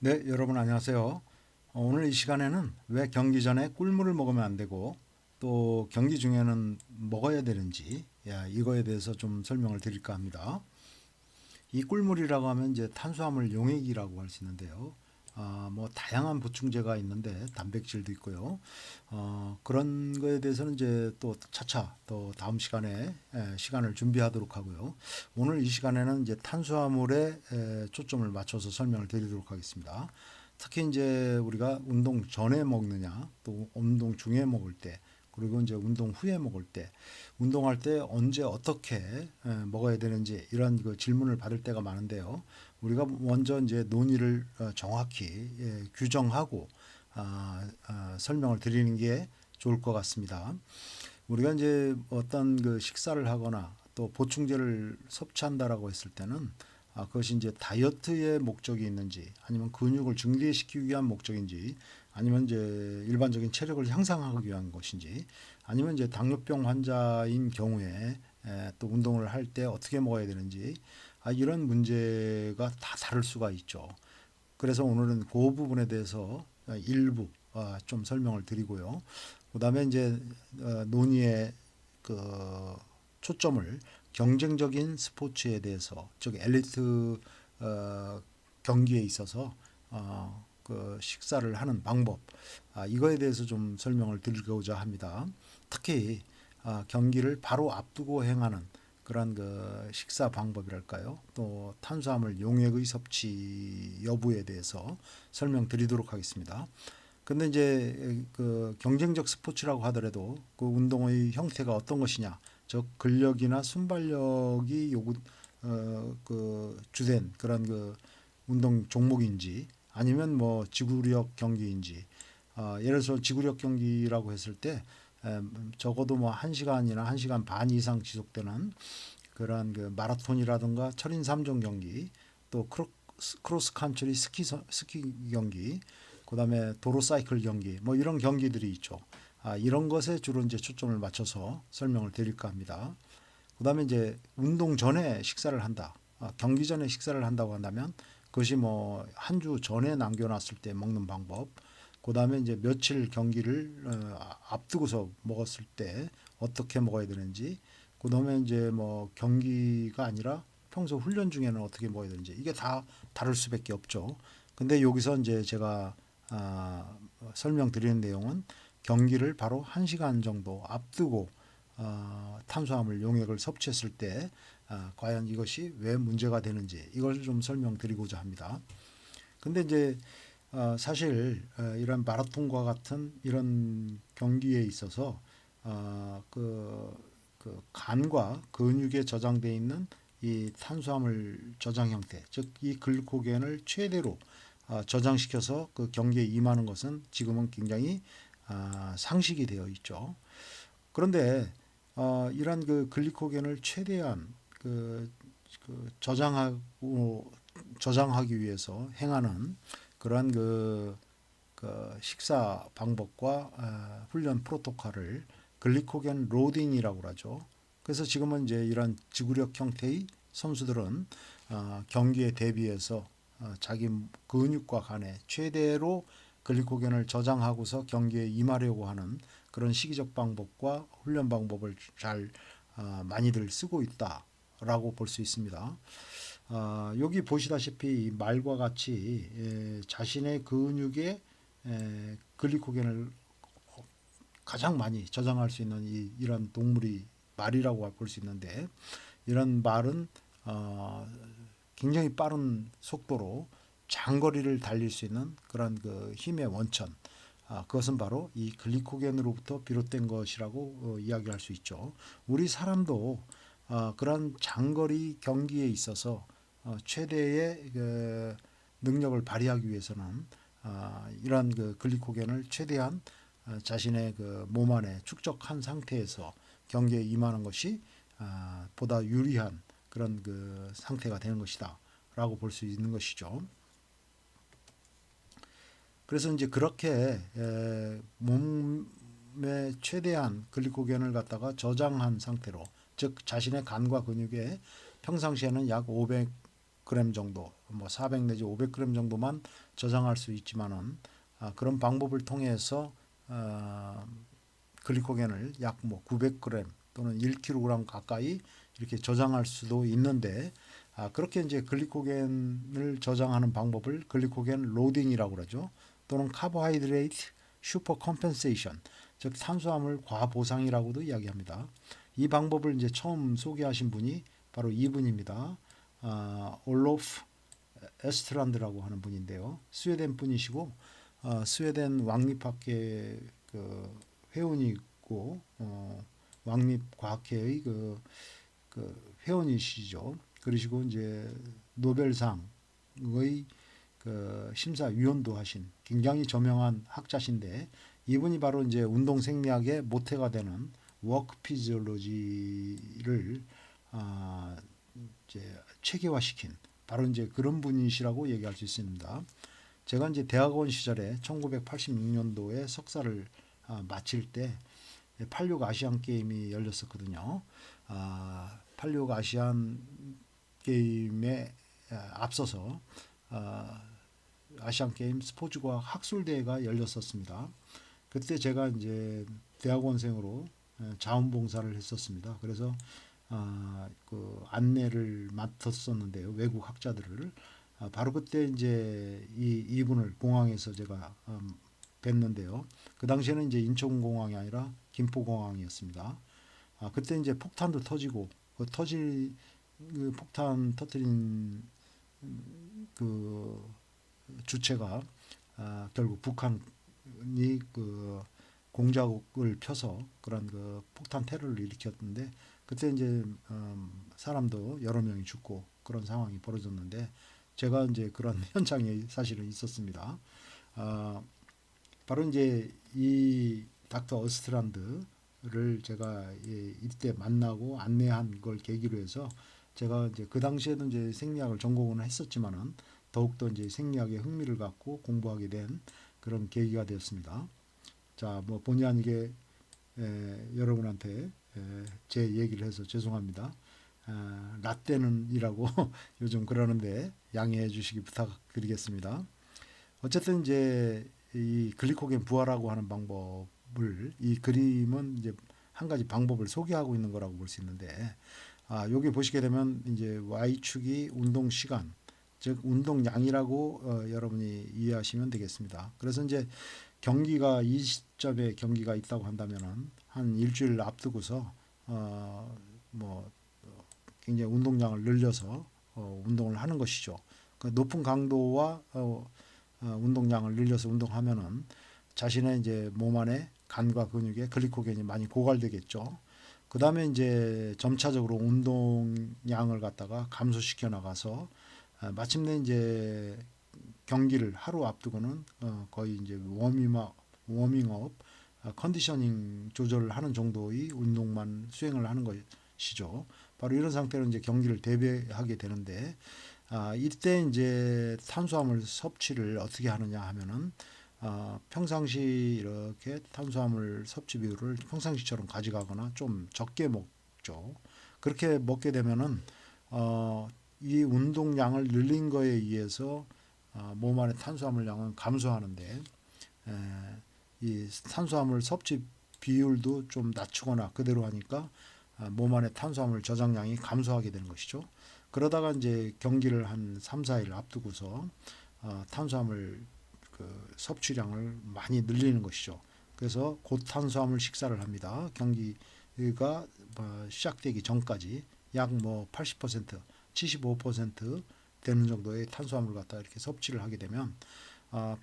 네, 여러분 안녕하세요. 오늘 이 시간에는 왜 경기 전에 꿀물을 먹으면 안 되고 또 경기 중에는 먹어야 되는지 이거에 대해서 좀 설명을 드릴까 합니다. 이 꿀물이라고 하면 이제 탄수화물 용액이라고 할 수 있는데요. 뭐 다양한 보충제가 있는데 단백질도 있고요. 그런 거에 대해서는 이제 또 차차 또 다음 시간에 시간을 준비하도록 하고요. 오늘 이 시간에는 이제 탄수화물에 초점을 맞춰서 설명을 드리도록 하겠습니다. 특히 이제 우리가 운동 전에 먹느냐, 또 운동 중에 먹을 때, 그리고 이제 운동 후에 먹을 때, 운동할 때 언제 어떻게 먹어야 되는지 이런 그 질문을 받을 때가 많은데요. 우리가 먼저 이제 논의를 정확히 규정하고 설명을 드리는 게 좋을 것 같습니다. 우리가 이제 어떤 그 식사를 하거나 또 보충제를 섭취한다라고 했을 때는 그것이 이제 다이어트의 목적이 있는지 아니면 근육을 증대시키기 위한 목적인지 아니면 이제 일반적인 체력을 향상하기 위한 것인지 아니면 이제 당뇨병 환자인 경우에 또 운동을 할 때 어떻게 먹어야 되는지 이런 문제가 다 다를 수가 있죠. 그래서 오늘은 그 부분에 대해서 일부 좀 설명을 드리고요. 그다음에 이제 논의의 그 초점을 경쟁적인 스포츠에 대해서 즉 엘리트 어, 경기에 있어서 그 식사를 하는 방법 이거에 대해서 좀 설명을 드리고자 합니다. 특히 경기를 바로 앞두고 행하는 그런 그 식사 방법이랄까요? 또 탄수화물 용액의 섭취 여부에 대해서 설명드리도록 하겠습니다. 근데 이제 그 경쟁적 스포츠라고 하더라도 그 운동의 형태가 어떤 것이냐, 즉 근력이나 순발력이 요구 그 주된 그런 그 운동 종목인지 아니면 뭐 지구력 경기인지 예를 들어서 지구력 경기라고 했을 때 적어도 뭐 1시간이나 1시간 반 이상 지속되는 그러한 그 마라톤이라든가 철인 3종 경기 또 크로스 컨트리 스키 경기 그다음에 도로 사이클 경기 뭐 이런 경기들이 있죠. 이런 것에 주로 이제 초점을 맞춰서 설명을 드릴까 합니다. 그다음에 이제 운동 전에 식사를 한다. 경기 전에 식사를 한다고 한다면 그것이 뭐 한 주 전에 남겨놨을 때 먹는 방법. 그다음에 이제 며칠 경기를 앞두고서 먹었을 때 어떻게 먹어야 되는지. 그다음에 이제 뭐 경기가 아니라 평소 훈련 중에는 어떻게 먹어야 되는지 이게 다 다를 수밖에 없죠. 근데 여기서 이제 제가 설명드리는 내용은 경기를 바로 1시간 정도 앞두고 탄수화물 용액을 섭취했을 때 과연 이것이 왜 문제가 되는지 이걸 좀 설명드리고자 합니다. 근데 이제 사실 이런 마라톤과 같은 이런 경기에 있어서 그 간과 근육에 저장돼 있는 이 탄수화물 저장 형태, 즉 이 글루코겐을 최대로 저장시켜서 그 경기에 임하는 것은 지금은 굉장히 상식이 되어 있죠. 그런데 이러한 그 글리코겐을 최대한 저장하고 저장하기 위해서 행하는 그러한 그 식사 방법과 훈련 프로토콜을 글리코겐 로딩이라고 하죠. 그래서 지금은 이제 이런 지구력 형태의 선수들은 경기에 대비해서 자기 근육과 간에 최대로 글리코겐을 저장하고서 경기에 임하려고 하는 그런 시기적 방법과 훈련 방법을 잘 많이들 쓰고 있다라고 볼 수 있습니다. 여기 보시다시피 말과 같이 자신의 근육에 글리코겐을 가장 많이 저장할 수 있는 이런 동물이 말이라고 볼 수 있는데 이런 말은 어, 굉장히 빠른 속도로 장거리를 달릴 수 있는 그런 그 힘의 원천 그것은 바로 이 글리코겐으로부터 비롯된 것이라고 이야기할 수 있죠. 우리 사람도 그런 장거리 경기에 있어서 최대의 그 능력을 발휘하기 위해서는 이러한 그 글리코겐을 최대한 자신의 그 몸 안에 축적한 상태에서 경기에 임하는 것이 보다 유리한 그런 그 상태가 되는 것이다라고 볼 수 있는 것이죠. 그래서 이제 그렇게 몸에 최대한 글리코겐을 갖다가 저장한 상태로 즉 자신의 간과 근육에 평상시에는 약 500g 500g 정도, 뭐 400 내지 500g 정도만 저장할 수 있지만은 그런 방법을 통해서 글리코겐을 약 뭐 900g 또는 1kg 가까이 이렇게 저장할 수도 있는데 그렇게 이제 글리코겐을 저장하는 방법을 글리코겐 로딩이라고 그러죠. 또는 카보하이드레이트 슈퍼 컴펜세이션, 즉 탄수화물 과보상이라고도 이야기합니다. 이 방법을 이제 처음 소개하신 분이 바로 이분입니다. 올로프 에스트란드라고 하는 분인데요. 스웨덴 분이시고 스웨덴 왕립학회 그 회원이고 왕립과학회의 그 회원이시죠. 그러시고 이제 노벨상의 그 심사위원도 하신 굉장히 저명한 학자신데 이분이 바로 이제 운동 생리학의 모태가 되는 워크 피지올로지를 이제 체계화시킨 바로 이제 그런 분이시라고 얘기할 수 있습니다. 제가 이제 대학원 시절에 1986년도에 석사를 마칠 때 86 아시안 게임이 열렸었거든요. 86 아시안 게임에 앞서서 아시안 게임 스포츠과학 학술대회가 열렸었습니다. 그때 제가 이제 대학원생으로 자원봉사를 했었습니다. 그래서 그 안내를 맡았었는데요. 외국 학자들을 바로 그때 이제 이분을 공항에서 제가 뵀는데요. 그 당시에는 이제 인천공항이 아니라 김포공항이었습니다. 그때 이제 폭탄도 터지고 그 폭탄 터뜨린 그 주체가 결국 북한이 그 공작을 펴서 그런 그 폭탄 테러를 일으켰는데 그때 이제 사람도 여러 명이 죽고 그런 상황이 벌어졌는데 제가 이제 그런 현장에 사실은 있었습니다. 바로 이제 이 닥터 어스트란드를 제가 이때 만나고 안내한 걸 계기로 해서 제가 이제 그 당시에는 이제 생리학을 전공은 했었지만은 더욱더 이제 생리학에 흥미를 갖고 공부하게 된 그런 계기가 되었습니다. 자, 뭐 본의 아니게 여러분한테 제 얘기를 해서 죄송합니다. 라떼는이라고 요즘 그러는데 양해해 주시기 부탁드리겠습니다. 어쨌든 이제 이 글리코겐 부하라고 하는 방법을 이 그림은 이제 한 가지 방법을 소개하고 있는 거라고 볼 수 있는데 여기 보시게 되면 이제 Y축이 운동 시간, 즉 운동량이라고 여러분이 이해하시면 되겠습니다. 그래서 이제 경기가 이 시점에 경기가 있다고 한다면은 한 일주일 앞두고서 뭐 굉장히 운동량을 늘려서 운동을 하는 것이죠. 그 높은 강도와 운동량을 늘려서 운동하면은 자신의 이제 몸 안에 간과 근육에 글리코겐이 많이 고갈되겠죠. 그 다음에 이제 점차적으로 운동량을 갖다가 감소시켜 나가서 마침내 이제 경기를 하루 앞두고는 거의 이제 워밍업, 컨디셔닝 조절을 하는 정도의 운동만 수행을 하는 것이죠. 바로 이런 상태로 이제 경기를 대비하게 되는데 이때 이제 탄수화물 섭취를 어떻게 하느냐 하면은 평상시 이렇게 탄수화물 섭취 비율을 평상시처럼 가져가거나 좀 적게 먹죠. 그렇게 먹게 되면은 이 운동량을 늘린 거에 의해서 몸 안의 탄수화물량은 감소하는데 이 탄수화물 섭취 비율도 좀 낮추거나 그대로 하니까 몸 안의 탄수화물 저장량이 감소하게 되는 것이죠. 그러다가 이제 경기를 한 3, 4일 앞두고서 탄수화물 그 섭취량을 많이 늘리는 것이죠. 그래서 고탄수화물 식사를 합니다. 경기가 시작되기 전까지 약 뭐 80%, 75% 되는 정도의 탄수화물 갖다 이렇게 섭취를 하게 되면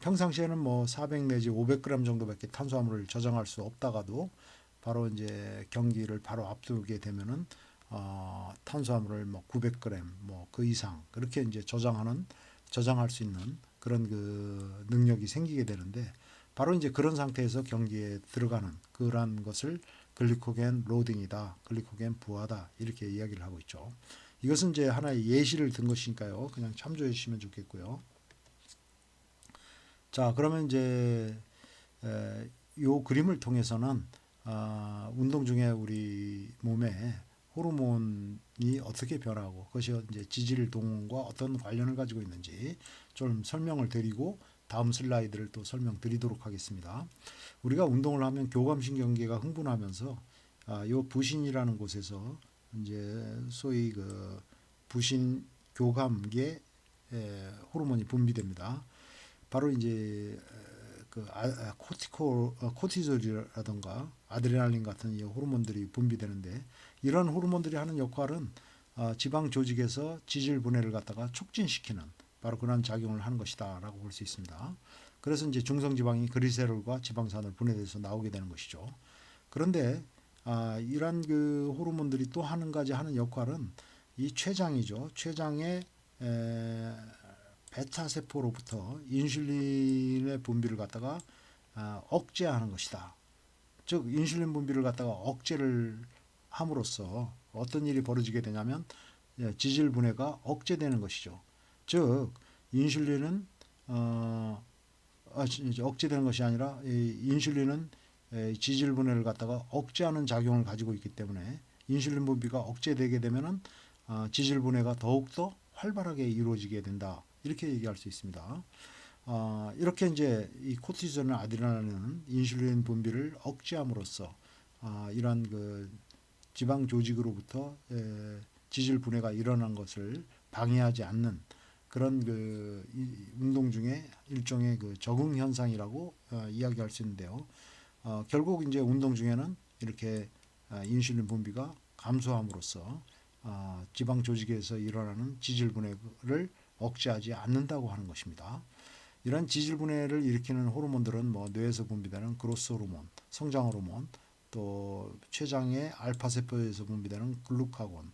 평상시에는 뭐 400 내지 500g 정도밖에 탄수화물을 저장할 수 없다가도 바로 이제 경기를 바로 앞두게 되면은 탄수화물을 뭐 900g 뭐 그 이상 그렇게 이제 저장할 수 있는 그런 그 능력이 생기게 되는데 바로 이제 그런 상태에서 경기에 들어가는 그러한 것을 글리코겐 로딩이다, 글리코겐 부하다 이렇게 이야기를 하고 있죠. 이것은 이제 하나의 예시를 든 것이니까요. 그냥 참조해 주시면 좋겠고요. 자, 그러면 이제 요 그림을 통해서는 운동 중에 우리 몸에 호르몬이 어떻게 변하고 그것이 이제 지질 동원과 어떤 관련을 가지고 있는지 좀 설명을 드리고 다음 슬라이드를 또 설명드리도록 하겠습니다. 우리가 운동을 하면 교감신경계가 흥분하면서 요 부신이라는 곳에서 이제 소위 그 부신 교감계 호르몬이 분비됩니다. 바로 이제 코티졸이라든가 아드레날린 같은 이 호르몬들이 분비되는데 이런 호르몬들이 하는 역할은 지방 조직에서 지질 분해를 갖다가 촉진시키는 바로 그런 작용을 하는 것이다라고 볼 수 있습니다. 그래서 이제 중성 지방이 그리세롤과 지방산을 분해돼서 나오게 되는 것이죠. 그런데 이러한 그 호르몬들이 또 한 가지 하는 역할은 이 췌장이죠. 췌장의 베타 세포로부터 인슐린의 분비를 갖다가 억제하는 것이다. 즉 인슐린 분비를 갖다가 억제를 함으로써 어떤 일이 벌어지게 되냐면 지질 분해가 억제되는 것이죠. 즉 인슐린은 억제되는 것이 아니라 인슐린은 지질 분해를 갖다가 억제하는 작용을 가지고 있기 때문에 인슐린 분비가 억제되게 되면은 지질 분해가 더욱더 활발하게 이루어지게 된다. 이렇게 얘기할 수 있습니다. 이렇게 이제 이 코티졸이나 아드레날린은 인슐린 분비를 억제함으로써 이러한 그 지방 조직으로부터 지질 분해가 일어난 것을 방해하지 않는 그런 그 운동 중에 일종의 그 적응 현상이라고 이야기할 수 있는데요. 결국 이제 운동 중에는 이렇게 인슐린 분비가 감소함으로써 지방 조직에서 일어나는 지질 분해를 억제하지 않는다고 하는 것입니다. 이런 지질 분해를 일으키는 호르몬들은 뭐 뇌에서 분비되는 그로스 호르몬, 성장 호르몬, 또 췌장의 알파 세포에서 분비되는 글루카곤,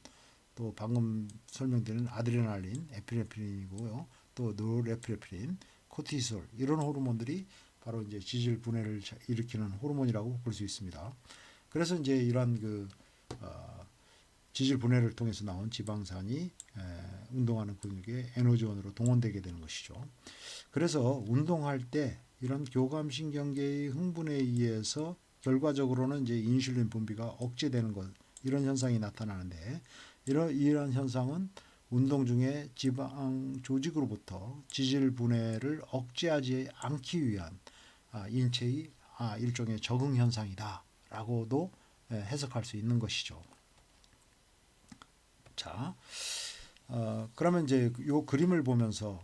또 방금 설명드린 아드레날린, 에피네프린이고요. 또 노르에피네프린, 코티솔 이런 호르몬들이 바로 이제 지질 분해를 일으키는 호르몬이라고 볼 수 있습니다. 그래서 이제 이러한 그 지질 분해를 통해서 나온 지방산이 운동하는 근육의 에너지원으로 동원되게 되는 것이죠. 그래서 운동할 때 이런 교감신경계의 흥분에 의해서 결과적으로는 이제 인슐린 분비가 억제되는 것 이런 현상이 나타나는데 이런 현상은 운동 중에 지방 조직으로부터 지질 분해를 억제하지 않기 위한 인체의 일종의 적응 현상이다라고도 해석할 수 있는 것이죠. 자, 그러면 이제 요 그림을 보면서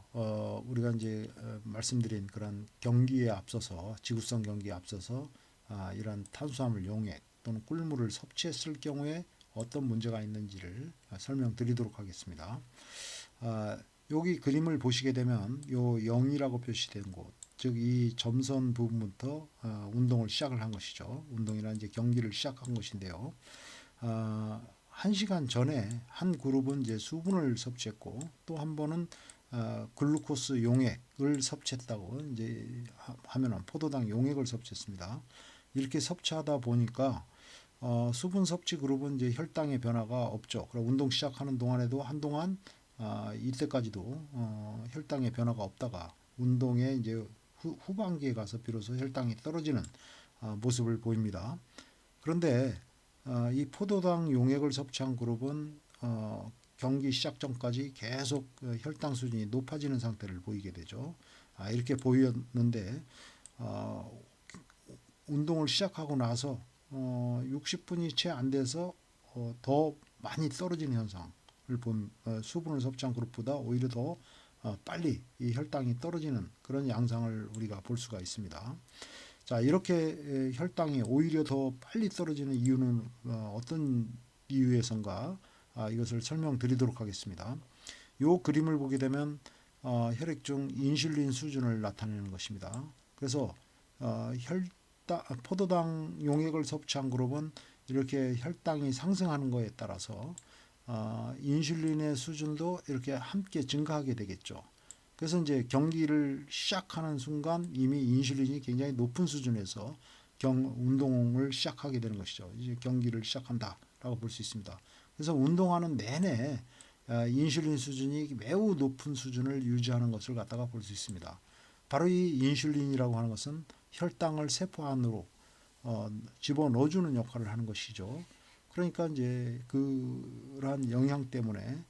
우리가 이제 말씀드린 그런 경기에 앞서서 지구성 경기에 앞서서 이런 탄수화물 용액 또는 꿀물을 섭취했을 경우에 어떤 문제가 있는지를 설명드리도록 하겠습니다. 여기 그림을 보시게 되면 요 0이라고 표시된 곳, 즉 이 점선 부분부터 운동을 시작을 한 것이죠. 운동이란 이제 경기를 시작한 것인데요. 1시간 전에 한 그룹은 이제 수분을 섭취했고 또 한 번은 글루코스 용액을 섭취했다고 이제 하면은 포도당 용액을 섭취했습니다. 이렇게 섭취하다 보니까 수분 섭취 그룹은 이제 혈당의 변화가 없죠. 그럼 운동 시작하는 동안에도 한동안 이때까지도 혈당의 변화가 없다가 운동의 이제 후반기에 가서 비로소 혈당이 떨어지는 모습을 보입니다. 그런데 이 포도당 용액을 섭취한 그룹은 경기 시작 전까지 계속 혈당 수준이 높아지는 상태를 보이게 되죠. 이렇게 보였는데 운동을 시작하고 나서 60분이 채 안 돼서 더 많이 떨어지는 현상을 본 수분을 섭취한 그룹보다 오히려 더 빨리 이 혈당이 떨어지는 그런 양상을 우리가 볼 수가 있습니다. 자, 이렇게 혈당이 오히려 더 빨리 떨어지는 이유는 어떤 이유에선가 이것을 설명드리도록 하겠습니다. 이 그림을 보게 되면 혈액 중 인슐린 수준을 나타내는 것입니다. 그래서 포도당 용액을 섭취한 그룹은 이렇게 혈당이 상승하는 것에 따라서 인슐린의 수준도 이렇게 함께 증가하게 되겠죠. 그래서 이제 경기를 시작하는 순간 이미 인슐린이 굉장히 높은 수준에서 운동을 시작하게 되는 것이죠. 이제 경기를 시작한다라고 볼 수 있습니다. 그래서 운동하는 내내 인슐린 수준이 매우 높은 수준을 유지하는 것을 갖다가 볼 수 있습니다. 바로 이 인슐린이라고 하는 것은 혈당을 세포 안으로 집어넣어주는 역할을 하는 것이죠. 그러니까 이제 그러한 영향 때문에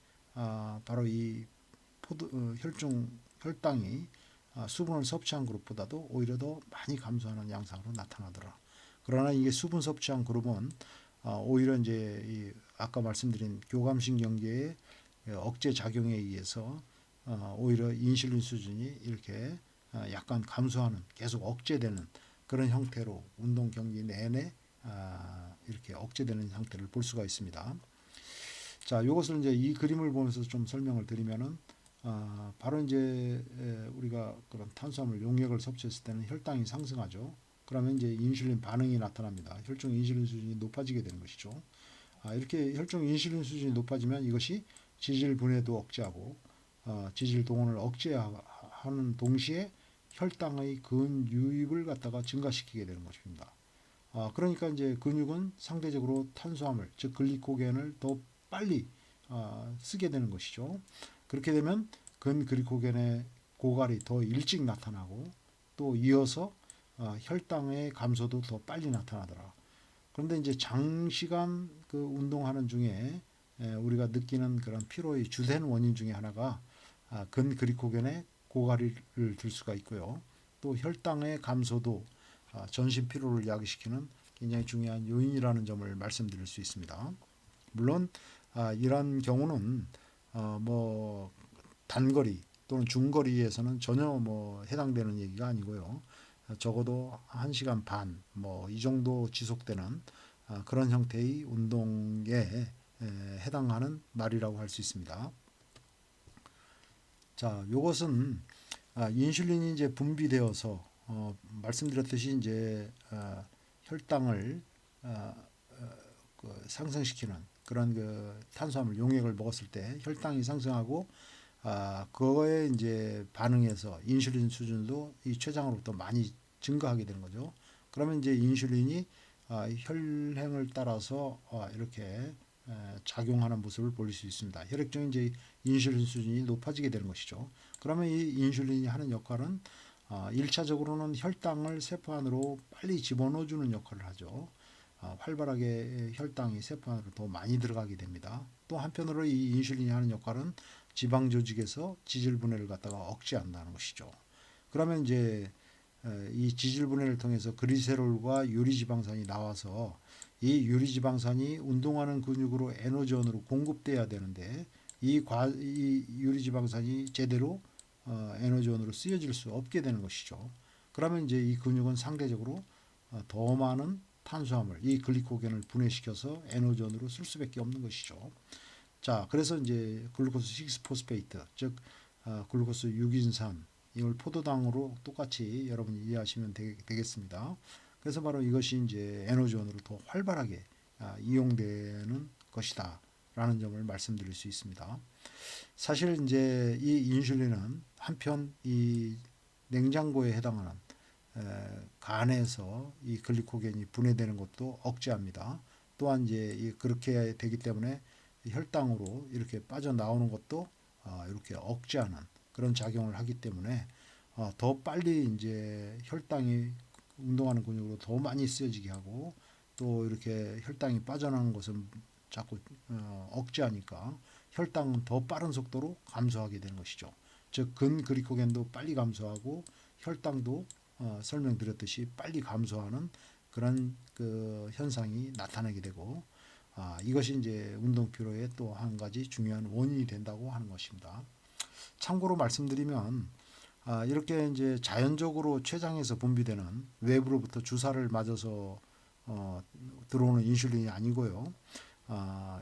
바로 이 혈당이 수분을 섭취한 그룹보다도 오히려 더 많이 감소하는 양상으로 나타나더라. 그러나 이게 수분 섭취한 그룹은 오히려 이제 아까 말씀드린 교감신경계의 억제 작용에 의해서 오히려 인슐린 수준이 이렇게 약간 감소하는, 계속 억제되는 그런 형태로 운동 경기 내내 이렇게 억제되는 형태를 볼 수가 있습니다. 자, 이것을 이제 이 그림을 보면서 좀 설명을 드리면은 바로 이제 우리가 그런 탄수화물 용액을 섭취했을 때는 혈당이 상승하죠. 그러면 이제 인슐린 반응이 나타납니다. 혈중 인슐린 수준이 높아지게 되는 것이죠. 이렇게 혈중 인슐린 수준이 높아지면 이것이 지질 분해도 억제하고 지질 동원을 억제하는 동시에 혈당의 근유입을 갖다가 증가시키게 되는 것입니다. 그러니까 이제 근육은 상대적으로 탄수화물, 즉 글리코겐을 더 빨리 쓰게 되는 것이죠. 그렇게 되면 근글리코겐의 고갈이 더 일찍 나타나고 또 이어서 혈당의 감소도 더 빨리 나타나더라. 그런데 이제 장시간 그 운동하는 중에 우리가 느끼는 그런 피로의 주된 원인 중에 하나가 근글리코겐의 고갈을 들 수가 있고요. 또 혈당의 감소도 전신 피로를 야기시키는 굉장히 중요한 요인이라는 점을 말씀드릴 수 있습니다. 물론 이러한 경우는 뭐 단거리 또는 중거리에서는 전혀 뭐 해당되는 얘기가 아니고요. 적어도 1시간 반 뭐 이 정도 지속되는 그런 형태의 운동에 해당하는 말이라고 할 수 있습니다. 자, 요것은 인슐린이 이제 분비되어서 말씀드렸듯이 이제 혈당을 상승시키는 그런 그 탄수화물 용액을 먹었을 때 혈당이 상승하고 그거에 이제 반응해서 인슐린 수준도 이 췌장으로부터 많이 증가하게 되는 거죠. 그러면 이제 인슐린이 혈행을 따라서 이렇게 작용하는 모습을 볼 수 있습니다. 혈액 중에 이제 인슐린 수준이 높아지게 되는 것이죠. 그러면 이 인슐린이 하는 역할은 1차적으로는 혈당을 세포 안으로 빨리 집어넣어주는 역할을 하죠. 활발하게 혈당이 세포 안으로 더 많이 들어가게 됩니다. 또 한편으로 이 인슐린이 하는 역할은 지방 조직에서 지질 분해를 갖다가 억제한다는 것이죠. 그러면 이제 이 지질 분해를 통해서 그리세롤과 유리지방산이 나와서 이 유리지방산이 운동하는 근육으로 에너지원으로 공급돼야 되는데 이 유리지방산이 제대로 에너지원으로 쓰여질 수 없게 되는 것이죠. 그러면 이제 이 근육은 상대적으로 더 많은 탄수화물, 이 글리코겐을 분해시켜서 에너지원으로 쓸 수밖에 없는 것이죠. 자, 그래서 이제 글루코스 6포스페이트, 즉 글루코스 6인산 이걸 포도당으로 똑같이 여러분이 이해하시면 되겠습니다. 그래서 바로 이것이 이제 에너지원으로 더 활발하게 이용되는 것이다라는 점을 말씀드릴 수 있습니다. 사실 이제 이 인슐린은 한편 이 냉장고에 해당하는 간에서 이 글리코겐이 분해되는 것도 억제합니다. 또한 이제 그렇게 되기 때문에 혈당으로 이렇게 빠져나오는 것도 이렇게 억제하는 그런 작용을 하기 때문에 더 빨리 이제 혈당이 운동하는 근육으로 더 많이 쓰여지게 하고 또 이렇게 혈당이 빠져나오는 것을 자꾸 억제하니까 혈당은 더 빠른 속도로 감소하게 되는 것이죠. 즉 근글리코겐도 빨리 감소하고 혈당도 설명드렸듯이 빨리 감소하는 그런 그 현상이 나타나게 되고 이것이 이제 운동 피로의 또 한 가지 중요한 원인이 된다고 하는 것입니다. 참고로 말씀드리면 이렇게 이제 자연적으로 췌장에서 분비되는 외부로부터 주사를 맞아서 들어오는 인슐린이 아니고요.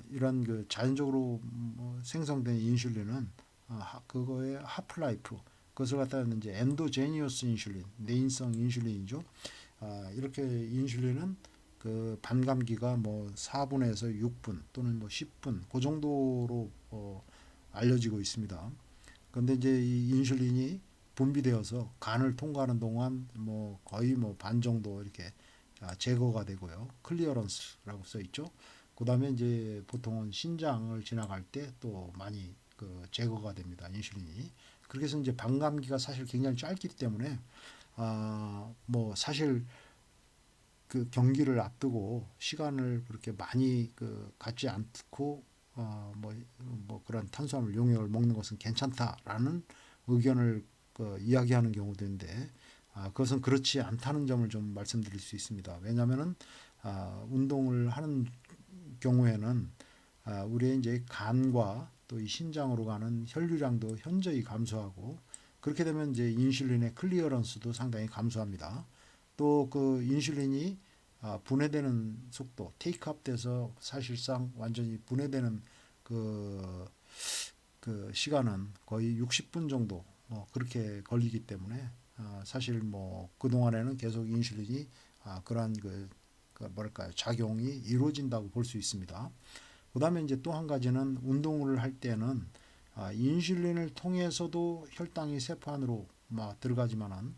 이런 그 자연적으로 생성된 인슐린은 그거의 하프라이프 그것을 갖다가 이제 엔도제니어스 인슐린, 내인성 인슐린이죠. 이렇게 인슐린은 그 반감기가 뭐 4분에서 6분 또는 뭐 10분 그 정도로 알려지고 있습니다. 그런데 이제 이 인슐린이 분비되어서 간을 통과하는 동안 뭐 거의 뭐 반 정도 이렇게 제거가 되고요. 클리어런스라고 써 있죠. 그다음에 이제 보통은 신장을 지나갈 때 또 많이 그 제거가 됩니다. 인슐린이. 그렇게 해서 이제 반감기가 사실 굉장히 짧기 때문에 뭐 사실 그 경기를 앞두고 시간을 그렇게 많이 갖지 않고 뭐 그런 탄수화물 용액을 먹는 것은 괜찮다라는 의견을 이야기하는 경우도 있는데 그것은 그렇지 않다는 점을 좀 말씀드릴 수 있습니다. 왜냐하면은 운동을 하는 경우에는 우리의 이제 간과 또 이 신장으로 가는 혈류량도 현저히 감소하고 그렇게 되면 이제 인슐린의 클리어런스도 상당히 감소합니다. 또 그 인슐린이 분해되는 속도, 테이크업돼서 사실상 완전히 분해되는 그, 그 시간은 거의 60분 정도 그렇게 걸리기 때문에 사실 뭐 그동안에는 계속 인슐린이 그러한 그 뭐랄까요 작용이 이루어진다고 볼 수 있습니다. 그 다음에 이제 또 한 가지는 운동을 할 때는 인슐린을 통해서도 혈당이 세포 안으로 막 들어가지만은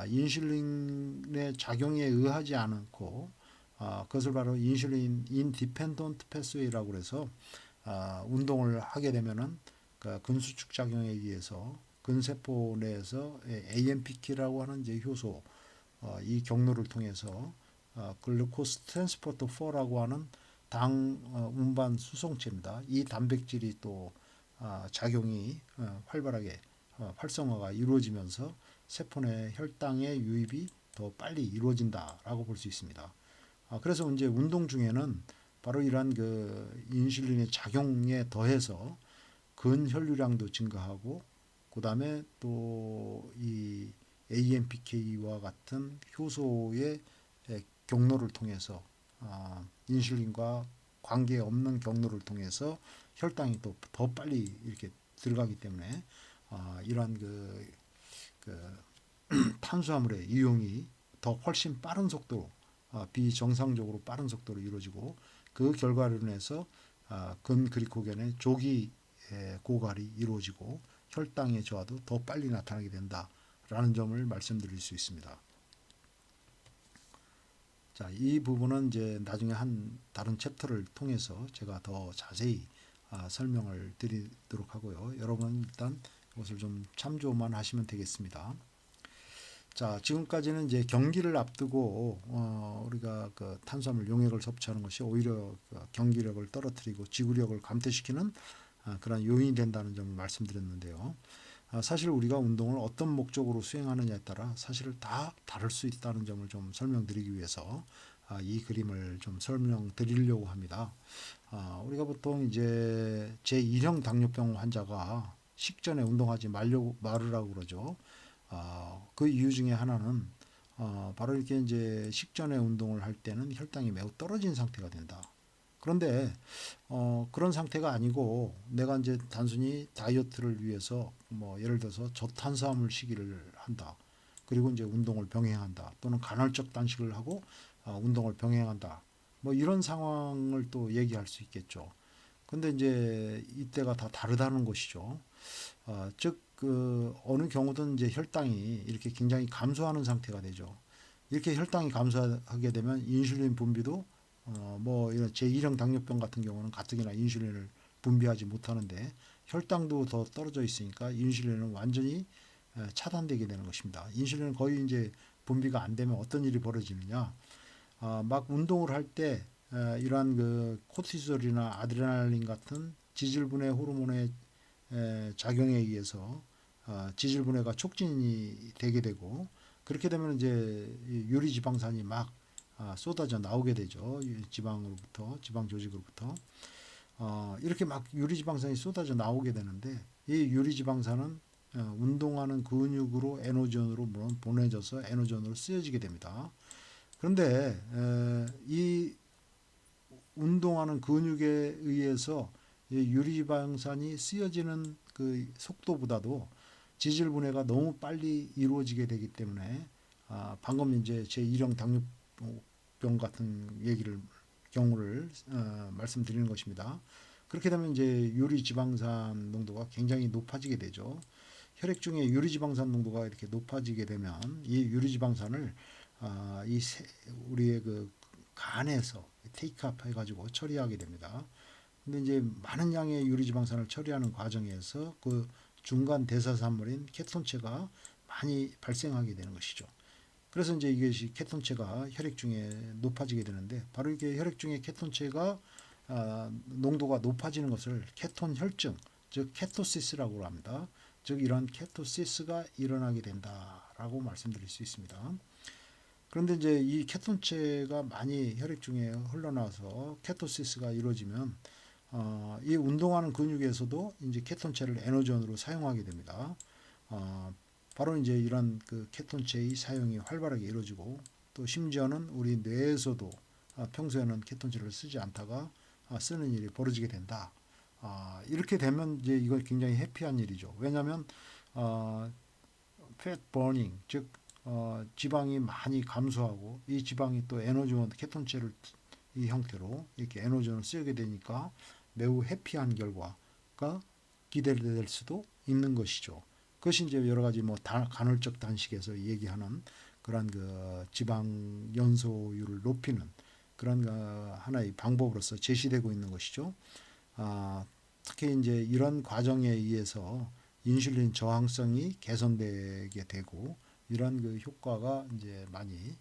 인슐린의 작용에 의하지 않고 그것을 바로 인슐린 인디펜던트 패스웨이라고 그래서 운동을 하게 되면은 그 근수축 작용에 의해서 근세포 내에서 AMPK라고 하는 이제 효소 이 경로를 통해서 글루코스 트랜스포터 4라고 하는 당 운반 수송체입니다. 이 단백질이 또 작용이 활발하게 활성화가 이루어지면서 세포 내 혈당의 유입이 더 빨리 이루어진다라고 볼 수 있습니다. 그래서 이제 운동 중에는 바로 이러한 그 인슐린의 작용에 더해서 근혈류량도 증가하고 그다음에 또 이 AMPK와 같은 효소의 경로를 통해서 인슐린과 관계없는 경로를 통해서 혈당이 또 더 빨리 이렇게 들어가기 때문에 이러한 그 탄수화물의 이용이 더 훨씬 빠른 속도로 비정상적으로 빠른 속도로 이루어지고 그 결과로 인해서 근글리코겐의 조기 고갈이 이루어지고 혈당의 저하도 더 빨리 나타나게 된다라는 점을 말씀드릴 수 있습니다. 자, 이 부분은 이제 나중에 한 다른 챕터를 통해서 제가 더 자세히 설명을 드리도록 하고요. 여러분 일단 이것을 좀 참조만 하시면 되겠습니다. 자, 지금까지는 이제 경기를 앞두고 우리가 그 탄수화물 용액을 섭취하는 것이 오히려 그 경기력을 떨어뜨리고 지구력을 감퇴시키는 그런 요인이 된다는 점을 말씀드렸는데요. 사실 우리가 운동을 어떤 목적으로 수행하느냐에 따라 사실 다 다를 수 있다는 점을 좀 설명드리기 위해서 이 그림을 좀 설명드리려고 합니다. 우리가 보통 이제 제1형 당뇨병 환자가 식전에 운동하지 말으라고 그러죠. 그 이유 중에 하나는 바로 이렇게 이제 식전에 운동을 할 때는 혈당이 매우 떨어진 상태가 된다. 그런데 그런 상태가 아니고 내가 이제 단순히 다이어트를 위해서 뭐 예를 들어서 저탄수화물 식이를 한다. 그리고 이제 운동을 병행한다. 또는 간헐적 단식을 하고 운동을 병행한다. 뭐 이런 상황을 또 얘기할 수 있겠죠. 근데 이제 이때가 다 다르다는 것이죠. 즉, 그 어느 경우든 이제 혈당이 이렇게 굉장히 감소하는 상태가 되죠. 이렇게 혈당이 감소하게 되면 인슐린 분비도 뭐 이런 제1형 당뇨병 같은 경우는 가뜩이나 인슐린을 분비하지 못하는데 혈당도 더 떨어져 있으니까 인슐린은 완전히 차단되게 되는 것입니다. 인슐린은 거의 이제 분비가 안 되면 어떤 일이 벌어지느냐? 막 운동을 할 때 이러한 그 코티솔이나 아드레날린 같은 지질분해 호르몬의 작용에 의해서 지질분해가 촉진이 되게 되고 그렇게 되면 이제 유리지방산이 막 쏟아져 나오게 되죠. 지방으로부터 지방 조직으로부터 이렇게 막 유리지방산이 쏟아져 나오게 되는데 이 유리지방산은 운동하는 근육으로 에너지원으로 물론 보내져서 에너지원으로 쓰여지게 됩니다. 그런데 이 운동하는 근육에 의해서 유리지방산이 쓰여지는 그 속도보다도 지질 분해가 너무 빨리 이루어지게 되기 때문에 방금 이제 제1형 당뇨병 같은 경우를 말씀드리는 것입니다. 그렇게 되면 이제 유리지방산 농도가 굉장히 높아지게 되죠. 혈액 중에 유리지방산 농도가 이렇게 높아지게 되면 이 유리지방산을 우리의 그 간에서 테이크업 해가지고 처리하게 됩니다. 근데 이제 많은 양의 유리지방산을 처리하는 과정에서 그 중간 대사산물인 케톤체가 많이 발생하게 되는 것이죠. 그래서 이제 이것이 케톤체가 혈액 중에 높아지게 되는데 바로 이게 혈액 중에 케톤체가 농도가 높아지는 것을 케톤 혈증, 즉 케토시스라고 합니다. 즉 이러한 케토시스가 일어나게 된다라고 말씀드릴 수 있습니다. 그런데 이제 이 케톤체가 많이 혈액 중에 흘러나와서 케토시스가 이루어지면 이 운동하는 근육에서도 이제 케톤체를 에너지원으로 사용하게 됩니다. 바로 이제 이런 그 케톤체의 사용이 활발하게 이루어지고 또 심지어는 우리 뇌에서도 평소에는 케톤체를 쓰지 않다가 쓰는 일이 벌어지게 된다. 이렇게 되면 이제 이거 굉장히 해피한 일이죠. 왜냐하면 fat burning, 즉 지방이 많이 감소하고 이 지방이 또 에너지원 케톤체를 이 형태로 이렇게 에너지원을 쓰게 되니까 매우 해피한 결과가 기대될 수도 있는 것이죠. 그것이 이제 여러 가지 뭐 간헐적 단식에서 얘기하는 그런 그 지방 연소율을 높이는 그런 하나의 방법으로서 제시되고 있는 것이죠. 특히 이제 이런 과정에 의해서 인슐린 저항성이 개선되게 되고 이런 그 효과가 이제 많이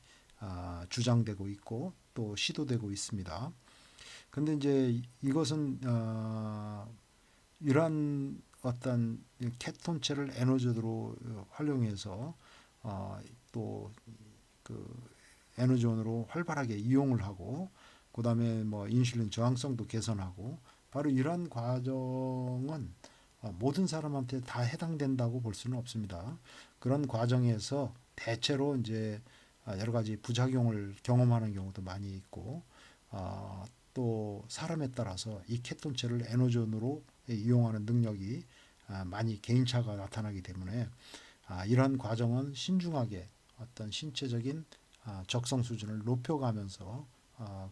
주장되고 있고 또 시도되고 있습니다. 근데 이제 이것은 이러한 어떤 케톤체를 에너지로 활용해서 또 그 에너지원으로 활발하게 이용을 하고 그다음에 뭐 인슐린 저항성도 개선하고 바로 이러한 과정은 모든 사람한테 다 해당된다고 볼 수는 없습니다. 그런 과정에서 대체로 이제 여러 가지 부작용을 경험하는 경우도 많이 있고 또 사람에 따라서 이 케톤체를 에너지원으로 이용하는 능력이 많이 개인차가 나타나기 때문에 이러한 과정은 신중하게 어떤 신체적인 적성 수준을 높여가면서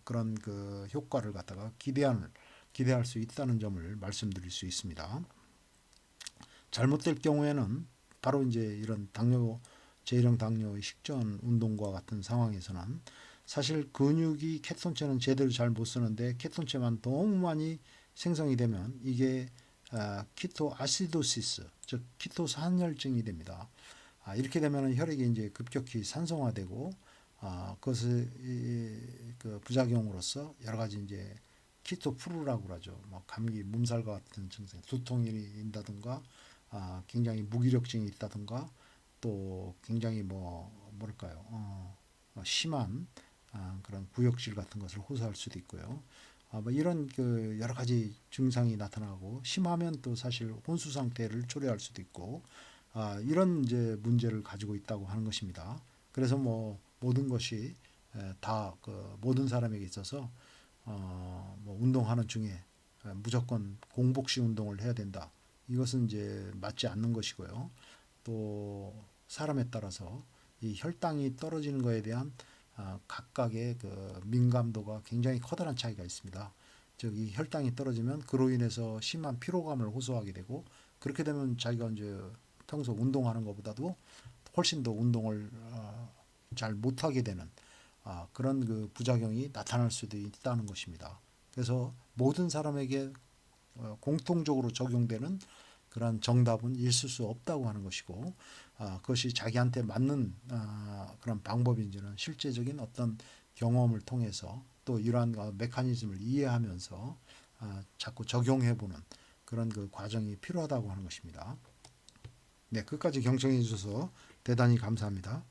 그런 그 효과를 갖다가 기대할 수 있다는 점을 말씀드릴 수 있습니다. 잘못될 경우에는 바로 이제 이런 제일형 당뇨의 식전 운동과 같은 상황에서는 사실 근육이 케톤체는 제대로 잘 못 쓰는데 케톤체만 너무 많이 생성이 되면 이게 키토 아시도시스, 즉 키토스 한혈증이 됩니다. 이렇게 되면 혈액이 이제 급격히 산성화되고 그것을 그 부작용으로서 여러 가지 이제 키토프루라고 그러죠. 뭐 감기, 몸살과 같은 증상, 두통이 인다든가 굉장히 무기력증이 있다든가 또 굉장히 뭐랄까요 심한 그런 구역질 같은 것을 호소할 수도 있고요. 뭐 이런 그 여러 가지 증상이 나타나고 심하면 또 사실 혼수 상태를 초래할 수도 있고 이런 이제 문제를 가지고 있다고 하는 것입니다. 그래서 뭐 모든 것이 다 그 모든 사람에게 있어서 뭐 운동하는 중에 무조건 공복식 운동을 해야 된다. 이것은 이제 맞지 않는 것이고요. 또 사람에 따라서 이 혈당이 떨어지는 것에 대한 각각의 그 민감도가 굉장히 커다란 차이가 있습니다. 즉 이 혈당이 떨어지면 그로 인해서 심한 피로감을 호소하게 되고 그렇게 되면 자기가 이제 평소 운동하는 것보다도 훨씬 더 운동을 잘 못하게 되는 그런 그 부작용이 나타날 수도 있다는 것입니다. 그래서 모든 사람에게 공통적으로 적용되는 그런 정답은 있을 수 없다고 하는 것이고 그것이 자기한테 맞는 그런 방법인지는 실제적인 어떤 경험을 통해서 또 이러한 메커니즘을 이해하면서 자꾸 적용해보는 그런 그 과정이 필요하다고 하는 것입니다. 네, 끝까지 경청해 주셔서 대단히 감사합니다.